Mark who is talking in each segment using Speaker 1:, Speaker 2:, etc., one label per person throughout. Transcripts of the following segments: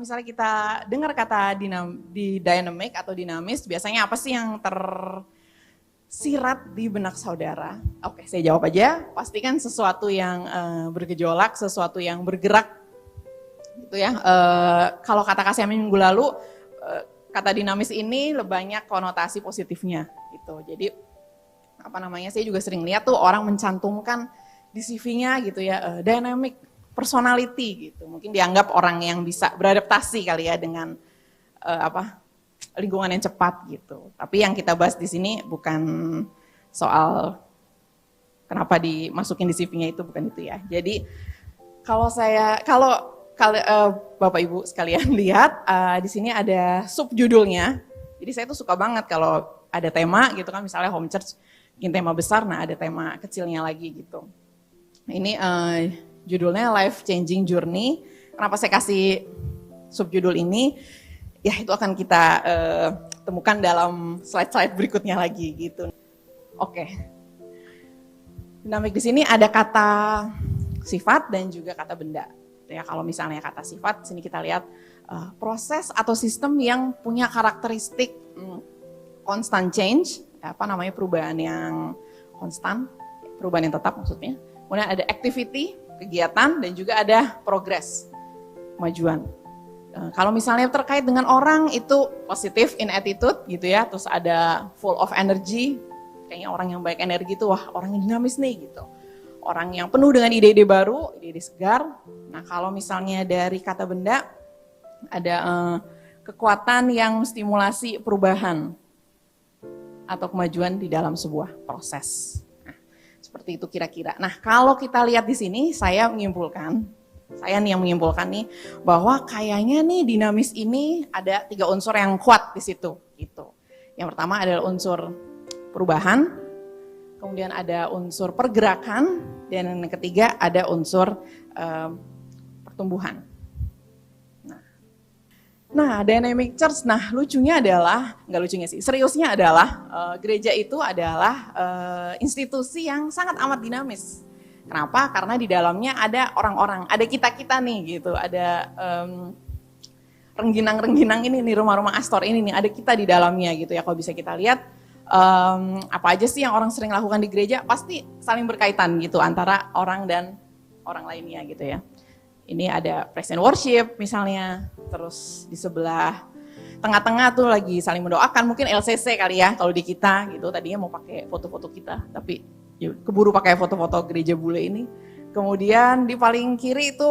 Speaker 1: misalnya kita dengar kata dynamic atau dinamis, biasanya apa sih yang tersirat di benak saudara? Oke, saya jawab aja. Pastikan sesuatu yang bergejolak, sesuatu yang bergerak, gitu ya. Kalau kata Kak Semi minggu lalu, kata dinamis ini banyak konotasi positifnya, gitu. Jadi saya juga sering lihat tuh orang mencantumkan di CV-nya gitu ya, dynamic personality gitu. Mungkin dianggap orang yang bisa beradaptasi kali ya dengan lingkungan yang cepat gitu. Tapi yang kita bahas di sini bukan soal kenapa dimasukin di CV-nya, itu bukan itu ya. Jadi kalau Bapak Ibu sekalian lihat di sini ada subjudulnya. Jadi saya tuh suka banget kalau ada tema gitu kan, misalnya home church bikin tema besar, nah ada tema kecilnya lagi gitu. Ini judulnya Life Changing Journey. Kenapa saya kasih subjudul ini? Ya itu akan kita temukan dalam slide-slide berikutnya lagi gitu. Oke. Dinamik di sini ada kata sifat dan juga kata benda. Ya, kalau misalnya kata sifat, sini kita lihat proses atau sistem yang punya karakteristik constant change, perubahan yang konstan, perubahan yang tetap maksudnya. Kemudian ada activity, kegiatan, dan juga ada progress, kemajuan. Kalau misalnya terkait dengan orang itu positive in attitude gitu ya, terus ada full of energy, kayaknya orang yang baik energi itu wah orang yang dinamis nih gitu. Orang yang penuh dengan ide-ide baru, ide-ide segar. Nah kalau misalnya dari kata benda, ada kekuatan yang stimulasi perubahan atau kemajuan di dalam sebuah proses. Nah, seperti itu kira-kira. Nah kalau kita lihat di sini, saya nih yang menyimpulkan nih, bahwa kayaknya nih dinamis ini ada 3 unsur yang kuat di situ. Gitu. Yang pertama adalah unsur perubahan, kemudian ada unsur pergerakan, dan yang ketiga ada unsur pertumbuhan. Nah, dynamic church, seriusnya adalah gereja itu adalah institusi yang sangat amat dinamis. Kenapa? Karena di dalamnya ada orang-orang, ada kita-kita nih gitu, ada rengginang-rengginang ini nih, rumah-rumah Astor ini nih, ada kita di dalamnya gitu ya. Kalau bisa kita lihat, apa aja sih yang orang sering lakukan di gereja, pasti saling berkaitan gitu antara orang dan orang lainnya gitu ya. Ini ada praise and worship misalnya, terus di sebelah tengah-tengah tuh lagi saling mendoakan, mungkin LCC kali ya kalau di kita gitu, tadinya mau pakai foto-foto kita, tapi keburu pakai foto-foto gereja bule ini. Kemudian di paling kiri itu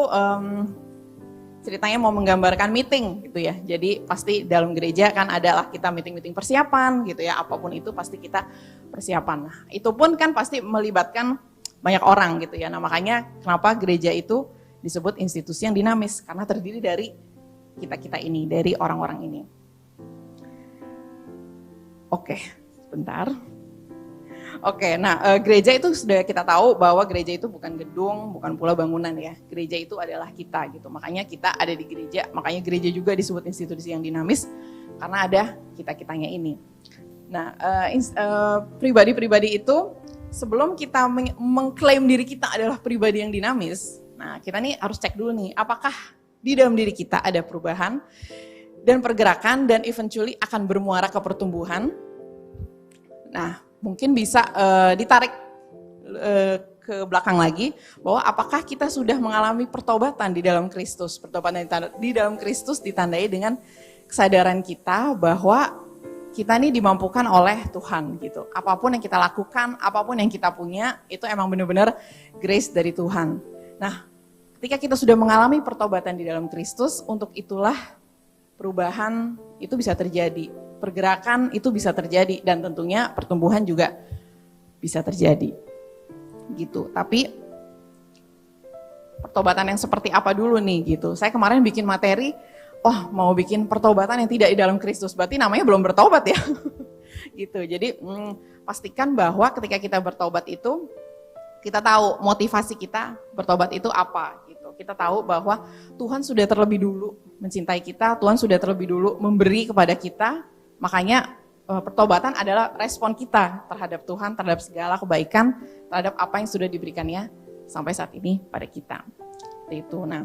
Speaker 1: ceritanya mau menggambarkan meeting gitu ya. Jadi pasti dalam gereja kan adalah kita meeting-meeting persiapan gitu ya, apapun itu pasti kita persiapan. Nah, itu pun kan pasti melibatkan banyak orang gitu ya. Nah, makanya kenapa gereja itu disebut institusi yang dinamis, karena terdiri dari kita-kita ini, dari orang-orang ini. Oke, sebentar. Oke, nah gereja itu sudah kita tahu bahwa gereja itu bukan gedung, bukan pula bangunan ya. Gereja itu adalah kita gitu. Makanya kita ada di gereja, makanya gereja juga disebut institusi yang dinamis karena ada kita-kitanya ini. Nah, pribadi-pribadi itu sebelum kita mengklaim diri kita adalah pribadi yang dinamis, nah kita nih harus cek dulu nih, apakah di dalam diri kita ada perubahan dan pergerakan dan eventually akan bermuara ke pertumbuhan. Nah, mungkin bisa ditarik ke belakang lagi, bahwa apakah kita sudah mengalami pertobatan di dalam Kristus. Pertobatan di dalam Kristus ditandai dengan kesadaran kita bahwa kita ini dimampukan oleh Tuhan gitu. Apapun yang kita lakukan, apapun yang kita punya, itu emang benar-benar grace dari Tuhan. Nah, ketika kita sudah mengalami pertobatan di dalam Kristus, untuk itulah perubahan itu bisa terjadi. Pergerakan itu bisa terjadi, dan tentunya pertumbuhan juga bisa terjadi. Gitu. Tapi pertobatan yang seperti apa dulu nih gitu. Saya kemarin bikin materi, mau bikin pertobatan yang tidak di dalam Kristus, berarti namanya belum bertobat ya. Gitu. Jadi pastikan bahwa ketika kita bertobat itu, kita tahu motivasi kita bertobat itu apa gitu. Kita tahu bahwa Tuhan sudah terlebih dulu mencintai kita, Tuhan sudah terlebih dulu memberi kepada kita. Makanya pertobatan adalah respon kita terhadap Tuhan, terhadap segala kebaikan, terhadap apa yang sudah diberikannya sampai saat ini pada kita. Itu. Nah,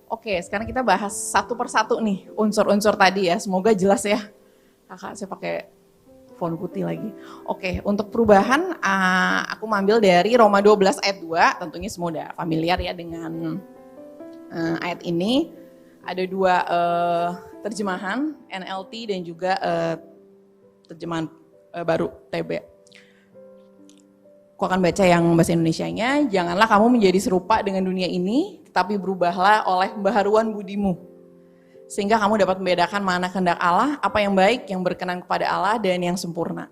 Speaker 1: Oke, sekarang kita bahas satu persatu nih unsur-unsur tadi ya. Semoga jelas ya. Kakak saya pakai font putih lagi. Oke, untuk perubahan aku mengambil dari Roma 12 ayat 2. Tentunya semua udah familiar ya dengan ayat ini. Ada dua terjemahan, NLT dan juga terjemahan baru TB. Aku akan baca yang bahasa Indonesianya. Janganlah kamu menjadi serupa dengan dunia ini, tetapi berubahlah oleh pembaharuan budimu. Sehingga kamu dapat membedakan mana kehendak Allah, apa yang baik, yang berkenan kepada Allah, dan yang sempurna.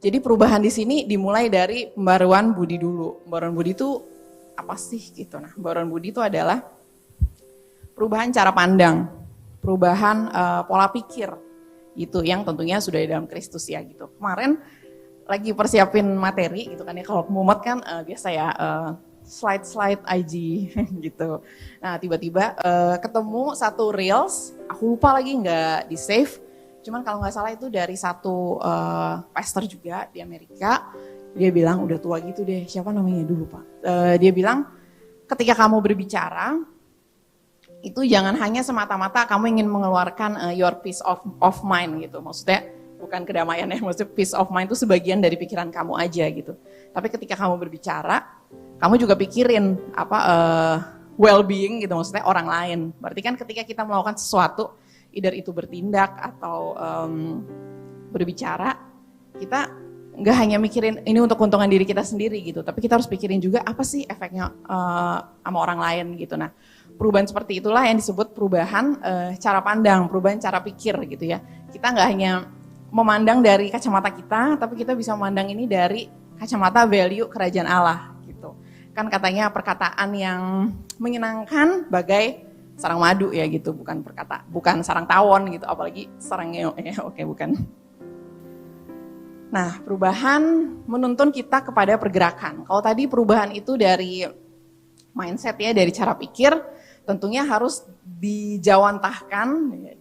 Speaker 1: Jadi perubahan di sini dimulai dari pembaharuan budi dulu. Pembaharuan budi itu apa sih gitu? Nah, pembaharuan budi itu adalah perubahan cara pandang, perubahan pola pikir, gitu yang tentunya sudah di dalam Kristus ya gitu. Kemarin lagi persiapin materi gitu kan ya, kalau mumet kan biasa ya slide IG gitu. Nah tiba-tiba ketemu satu reels, aku lupa lagi nggak di save, cuman kalau nggak salah itu dari satu pastor juga di Amerika, dia bilang udah tua gitu deh, siapa namanya dulu Pak, dia bilang ketika kamu berbicara, itu jangan hanya semata-mata kamu ingin mengeluarkan your peace of mind gitu, maksudnya bukan kedamaian ya, maksudnya peace of mind itu sebagian dari pikiran kamu aja gitu. Tapi ketika kamu berbicara, kamu juga pikirin apa well-being gitu, maksudnya orang lain. Berarti kan ketika kita melakukan sesuatu, either itu bertindak atau berbicara, kita nggak hanya mikirin ini untuk keuntungan diri kita sendiri gitu, tapi kita harus pikirin juga apa sih efeknya sama orang lain gitu. Nah, perubahan seperti itulah yang disebut perubahan cara pandang, perubahan cara pikir gitu ya. Kita nggak hanya memandang dari kacamata kita, tapi kita bisa memandang ini dari kacamata value kerajaan Allah gitu. Kan katanya perkataan yang menyenangkan bagai sarang madu ya gitu, bukan sarang tawon gitu, apalagi sarang ngeo ya, oke bukan. Nah, perubahan menuntun kita kepada pergerakan. Kalau tadi perubahan itu dari mindset ya, dari cara pikir, tentunya harus dijawantahkan,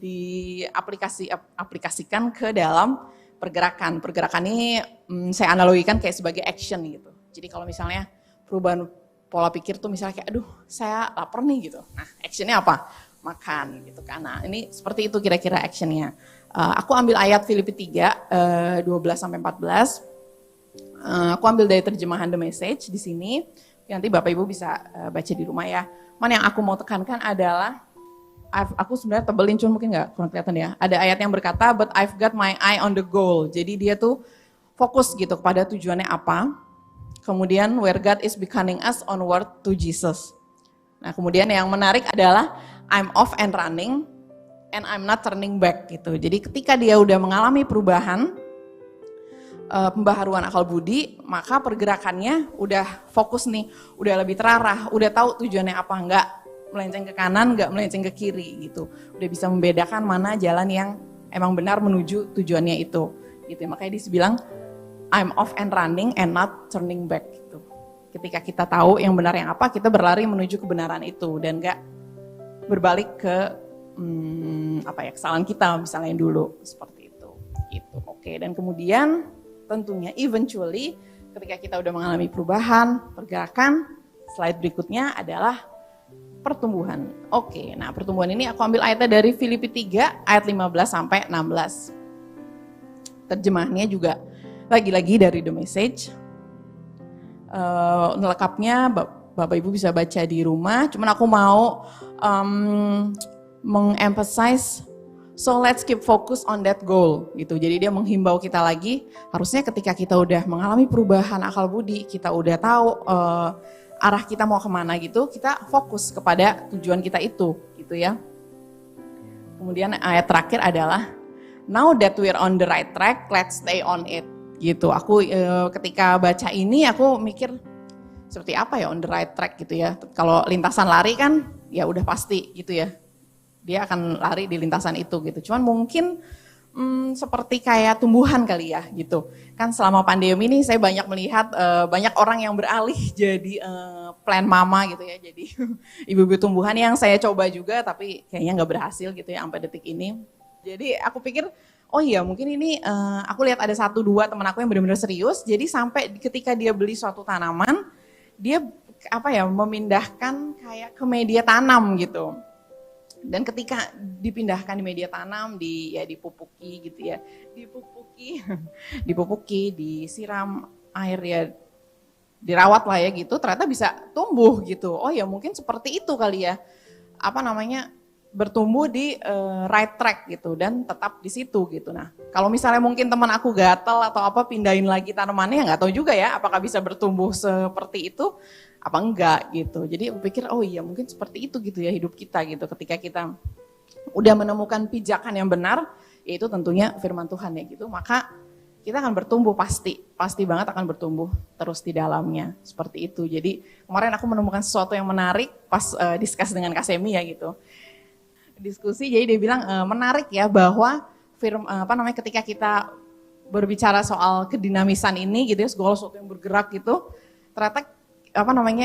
Speaker 1: diaplikasikan ke dalam pergerakan. Pergerakan ini saya analogikan kayak sebagai action gitu. Jadi kalau misalnya perubahan pola pikir tuh misalnya kayak, aduh saya lapar nih gitu. Nah actionnya apa? Makan gitu kan. Nah ini seperti itu kira-kira actionnya. Aku ambil ayat Filipi 3, 12-14. Aku ambil dari terjemahan The Message di sini. Nanti Bapak Ibu bisa baca di rumah ya. Yang aku mau tekankan adalah, aku sebenarnya tebelin cuma mungkin nggak kurang kelihatan ya. Ada ayat yang berkata, but I've got my eye on the goal. Jadi dia tuh fokus gitu kepada tujuannya apa. Kemudian where God is beckoning us onward to Jesus. Nah kemudian yang menarik adalah I'm off and running and I'm not turning back gitu. Jadi ketika dia udah mengalami perubahan, pembaharuan akal budi, maka pergerakannya udah fokus nih, udah lebih terarah, udah tahu tujuannya apa, nggak melenceng ke kanan, nggak melenceng ke kiri gitu. Udah bisa membedakan mana jalan yang emang benar menuju tujuannya itu. Gitu. Makanya dia bilang I'm off and running and not turning back gitu. Ketika kita tahu yang benar yang apa, kita berlari menuju kebenaran itu dan nggak berbalik ke kesalahan kita misalnya yang dulu seperti itu. Gitu. Oke, dan kemudian tentunya eventually ketika kita udah mengalami perubahan, pergerakan, slide berikutnya adalah pertumbuhan. Oke, nah pertumbuhan ini aku ambil ayatnya dari Filipi 3 ayat 15-16. Terjemahannya juga lagi-lagi dari The Message. Lengkapnya Bapak Ibu bisa baca di rumah, cuman aku mau mengemphasize. So let's keep focus on that goal gitu. Jadi dia menghimbau kita lagi, harusnya ketika kita udah mengalami perubahan akal budi, kita udah tahu arah kita mau kemana gitu, kita fokus kepada tujuan kita itu gitu ya. Kemudian ayat terakhir adalah now that we're on the right track, let's stay on it gitu. Aku ketika baca ini aku mikir seperti apa ya on the right track gitu ya. Kalau lintasan lari kan ya udah pasti gitu ya. Dia akan lari di lintasan itu gitu. Cuman mungkin seperti kayak tumbuhan kali ya gitu. Kan selama pandemi ini saya banyak melihat banyak orang yang beralih jadi plant mama gitu ya. Jadi ibu-ibu tumbuhan yang saya coba juga tapi kayaknya nggak berhasil gitu ya sampai detik ini. Jadi aku pikir oh iya mungkin ini aku lihat ada 1-2 teman aku yang benar-benar serius. Jadi sampai ketika dia beli suatu tanaman dia memindahkan kayak ke media tanam gitu. Dan ketika dipindahkan di media tanam, dipupuki gitu ya, dipupuki, disiram air ya, dirawat lah ya gitu, ternyata bisa tumbuh gitu. Oh ya mungkin seperti itu kali ya, bertumbuh di right track gitu dan tetap di situ gitu. Nah kalau misalnya mungkin teman aku gatal atau apa pindahin lagi tanamannya, nggak tahu juga ya apakah bisa bertumbuh seperti itu apa enggak gitu. Jadi aku pikir oh iya mungkin seperti itu gitu ya hidup kita gitu. Ketika kita udah menemukan pijakan yang benar, yaitu tentunya firman Tuhan ya gitu, maka kita akan bertumbuh pasti banget akan bertumbuh terus di dalamnya seperti itu. Jadi kemarin aku menemukan sesuatu yang menarik pas diskus dengan Kak Semi ya gitu. Diskusi jadi dia bilang menarik ya bahwa ketika kita berbicara soal kedinamisan ini gitu ya, segala sesuatu yang bergerak gitu, ternyata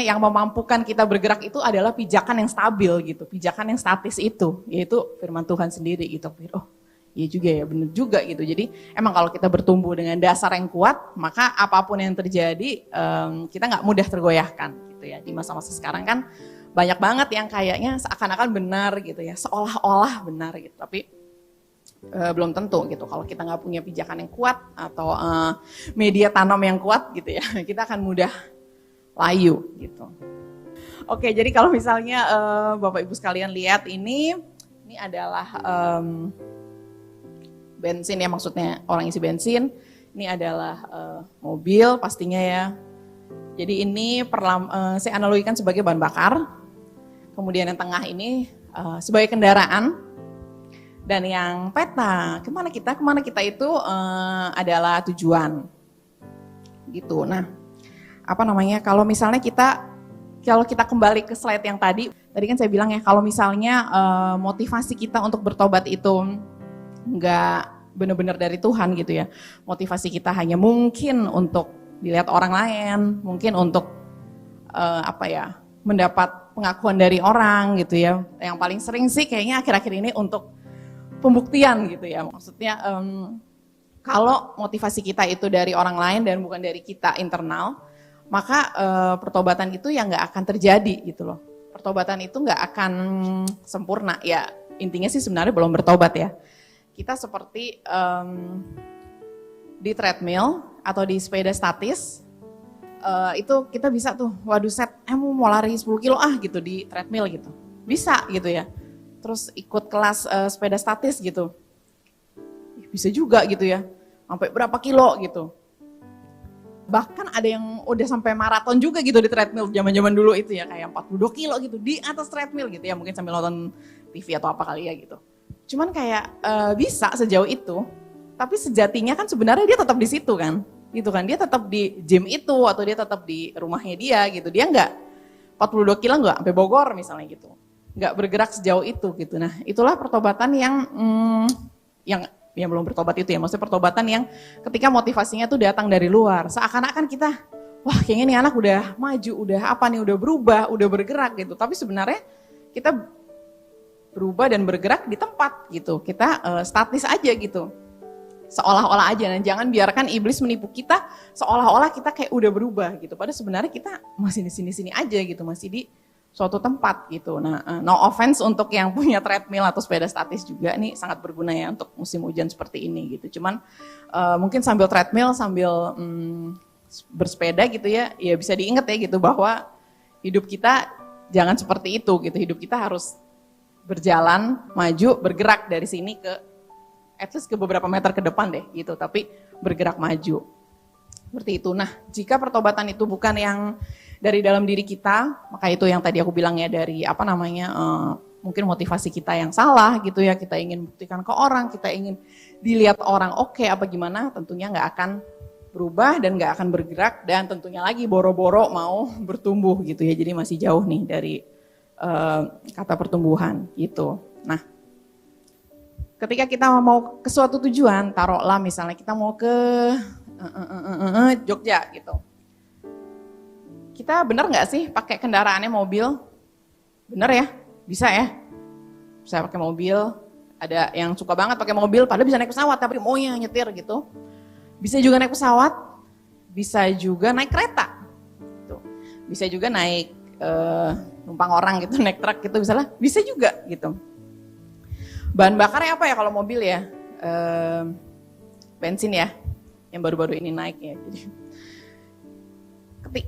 Speaker 1: yang memampukan kita bergerak itu adalah pijakan yang stabil gitu, pijakan yang statis itu, yaitu firman Tuhan sendiri gitu. Oh iya juga ya, benar juga gitu. Jadi emang kalau kita bertumbuh dengan dasar yang kuat, maka apapun yang terjadi kita nggak mudah tergoyahkan gitu ya. Di masa-masa sekarang kan banyak banget yang kayaknya seakan-akan benar gitu ya, seolah-olah benar gitu, tapi belum tentu gitu. Kalau kita nggak punya pijakan yang kuat atau media tanam yang kuat gitu ya, kita akan mudah layu gitu. Oke, jadi kalau misalnya Bapak Ibu sekalian lihat ini adalah bensin ya, maksudnya orang isi bensin. Ini adalah mobil pastinya ya. Jadi ini saya analogikan sebagai bahan bakar. Kemudian yang tengah ini sebagai kendaraan. Dan yang peta, kemana kita itu adalah tujuan. Gitu. Nah, kalau misalnya kalau kita kembali ke slide yang tadi kan saya bilang ya, kalau misalnya motivasi kita untuk bertobat itu enggak benar-benar dari Tuhan gitu ya, motivasi kita hanya mungkin untuk dilihat orang lain, mungkin untuk mendapat pengakuan dari orang gitu ya, yang paling sering sih kayaknya akhir-akhir ini untuk pembuktian gitu ya, maksudnya kalau motivasi kita itu dari orang lain dan bukan dari kita internal, maka pertobatan itu ya nggak akan terjadi gitu loh. Pertobatan itu nggak akan sempurna ya, intinya sih sebenarnya belum bertobat ya. Kita seperti di treadmill atau di sepeda statis, itu kita bisa tuh, waduh mau lari 10 kilo gitu di treadmill gitu, bisa gitu ya. Terus ikut kelas sepeda statis gitu, bisa juga gitu ya, sampai berapa kilo gitu. Bahkan ada yang udah sampai maraton juga gitu di treadmill zaman-zaman dulu itu ya, kayak 42 kilo gitu di atas treadmill gitu ya, mungkin sambil nonton TV atau apa kali ya gitu. Cuman kayak bisa sejauh itu, tapi sejatinya kan sebenarnya dia tetap di situ kan, gitu kan, dia tetap di gym itu atau dia tetap di rumahnya dia gitu, dia nggak 42 kilo nggak sampai Bogor misalnya gitu, nggak bergerak sejauh itu gitu. Nah itulah pertobatan yang belum bertobat itu ya, maksudnya pertobatan yang ketika motivasinya tuh datang dari luar, seakan-akan kita, wah kayaknya nih anak udah maju, udah berubah, udah bergerak gitu, tapi sebenarnya kita berubah dan bergerak di tempat gitu, kita statis aja gitu, seolah-olah aja. Dan jangan biarkan iblis menipu kita seolah-olah kita kayak udah berubah gitu, padahal sebenarnya kita masih di sini-sini aja gitu, masih di suatu tempat gitu. Nah, no offense untuk yang punya treadmill atau sepeda statis juga, ini sangat berguna ya untuk musim hujan seperti ini gitu. Cuman mungkin sambil treadmill, sambil bersepeda gitu ya, ya bisa diingat ya gitu bahwa hidup kita jangan seperti itu gitu. Hidup kita harus berjalan, maju, bergerak dari sini ke at least ke beberapa meter ke depan deh gitu, tapi bergerak maju. Seperti itu. Nah, jika pertobatan itu bukan yang dari dalam diri kita, maka itu yang tadi aku bilang ya, dari mungkin motivasi kita yang salah gitu ya, kita ingin buktikan ke orang, kita ingin dilihat orang oke apa gimana, tentunya nggak akan berubah dan nggak akan bergerak, dan tentunya lagi boro-boro mau bertumbuh gitu ya, jadi masih jauh nih dari kata pertumbuhan gitu. Nah, ketika kita mau ke suatu tujuan, taruhlah misalnya kita mau ke Jogja gitu. Kita bener nggak sih pakai kendaraannya mobil? Bener ya? Bisa ya? Bisa pakai mobil. Ada yang suka banget pakai mobil, padahal bisa naik pesawat, tapi maunya nyetir gitu. Bisa juga naik pesawat, bisa juga naik kereta. Gitu. Bisa juga naik numpang orang gitu, naik truk gitu, bisa juga gitu. Bahan bakarnya apa ya kalau mobil ya? Bensin ya, yang baru-baru ini naik ya. Jadi,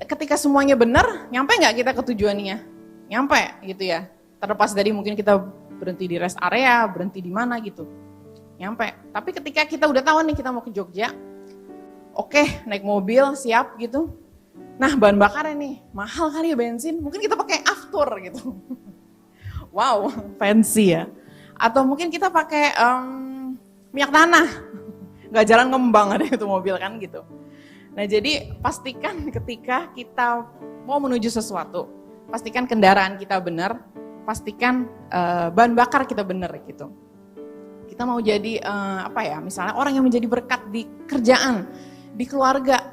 Speaker 1: ketika semuanya benar, nyampe nggak kita ke tujuannya? Nyampe gitu ya. Terlepas dari mungkin kita berhenti di rest area, berhenti di mana gitu. Nyampe. Tapi ketika kita udah tahu nih kita mau ke Jogja, oke, naik mobil, siap gitu. Nah, bahan bakarnya nih, mahal kali ya bensin, mungkin kita pakai Aftur gitu. Wow, fancy ya. Atau mungkin kita pakai minyak tanah, nggak jalan ngembang ada itu mobil kan gitu. Nah jadi pastikan ketika kita mau menuju sesuatu, pastikan kendaraan kita benar, pastikan bahan bakar kita benar gitu. Kita mau jadi misalnya orang yang menjadi berkat di kerjaan, di keluarga,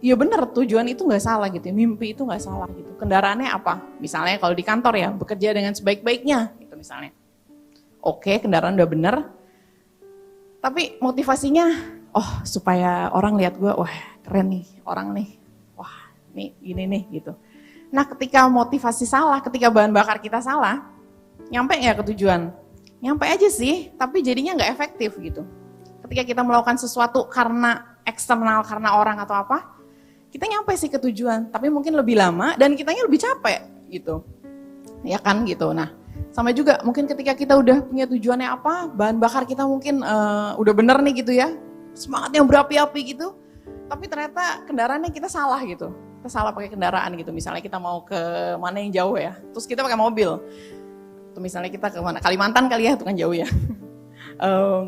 Speaker 1: ya benar tujuan itu nggak salah gitu, mimpi itu nggak salah gitu. Kendaraannya apa? Misalnya kalau di kantor ya bekerja dengan sebaik-baiknya gitu misalnya. Oke, kendaraan udah benar, tapi motivasinya, supaya orang lihat gue, wah keren nih orang nih, wah nih gini nih gitu. Nah ketika motivasi salah, ketika bahan bakar kita salah, nyampe nggak ke tujuan? Nyampe aja sih, tapi jadinya nggak efektif gitu. Ketika kita melakukan sesuatu karena eksternal, karena orang atau apa, kita nyampe sih ke tujuan, tapi mungkin lebih lama dan kitanya lebih capek gitu. Ya kan gitu, nah. Sama juga mungkin ketika kita udah punya tujuannya apa, bahan bakar kita mungkin udah bener nih gitu ya, semangatnya berapi-api gitu, tapi ternyata kendaraannya kita salah gitu. Kita salah pakai kendaraan gitu, misalnya kita mau ke mana yang jauh ya, terus kita pakai mobil. Tuh misalnya kita ke mana, Kalimantan kali ya, itu kan jauh ya.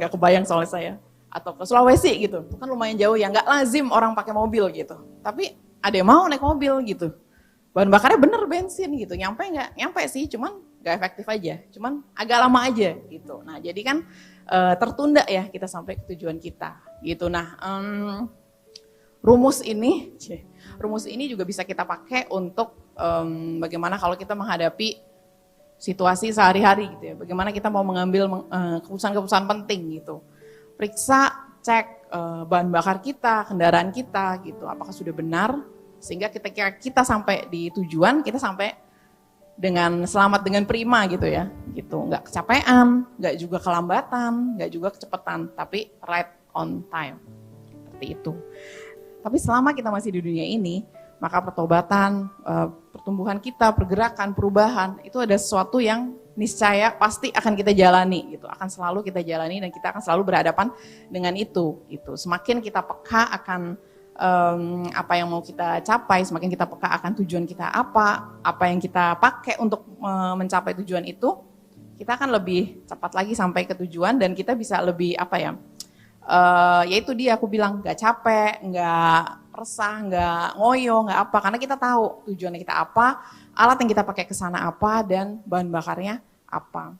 Speaker 1: Nggak kebayang soalnya saya. Atau ke Sulawesi gitu, itu kan lumayan jauh ya, nggak lazim orang pakai mobil gitu. Tapi ada yang mau naik mobil gitu. Bahan bakarnya bener bensin gitu, nyampe nggak? Nyampe sih, cuman gak efektif aja, cuman agak lama aja gitu. Nah jadi kan tertunda ya kita sampai ke tujuan kita gitu. Nah rumus ini juga bisa kita pakai untuk bagaimana kalau kita menghadapi situasi sehari-hari gitu ya. Bagaimana kita mau mengambil keputusan-keputusan penting gitu. Periksa, cek bahan bakar kita, kendaraan kita gitu, apakah sudah benar sehingga ketika kita sampai di tujuan kita sampai dengan selamat, dengan prima gitu ya, gitu, nggak kecapean, nggak juga kelambatan, nggak juga kecepatan, tapi right on time, seperti itu. Tapi selama kita masih di dunia ini, maka pertobatan, pertumbuhan kita, pergerakan, perubahan, itu ada sesuatu yang niscaya pasti akan kita jalani, gitu, akan selalu kita jalani dan kita akan selalu berhadapan dengan itu, gitu. Semakin kita peka akan apa yang mau kita capai, semakin kita peka akan tujuan kita apa yang kita pakai untuk mencapai tujuan itu, kita akan lebih cepat lagi sampai ke tujuan dan kita bisa lebih yaitu dia aku bilang nggak capek, nggak resah, nggak ngoyo, nggak apa, karena kita tahu tujuannya kita apa, alat yang kita pakai ke sana apa dan bahan bakarnya apa.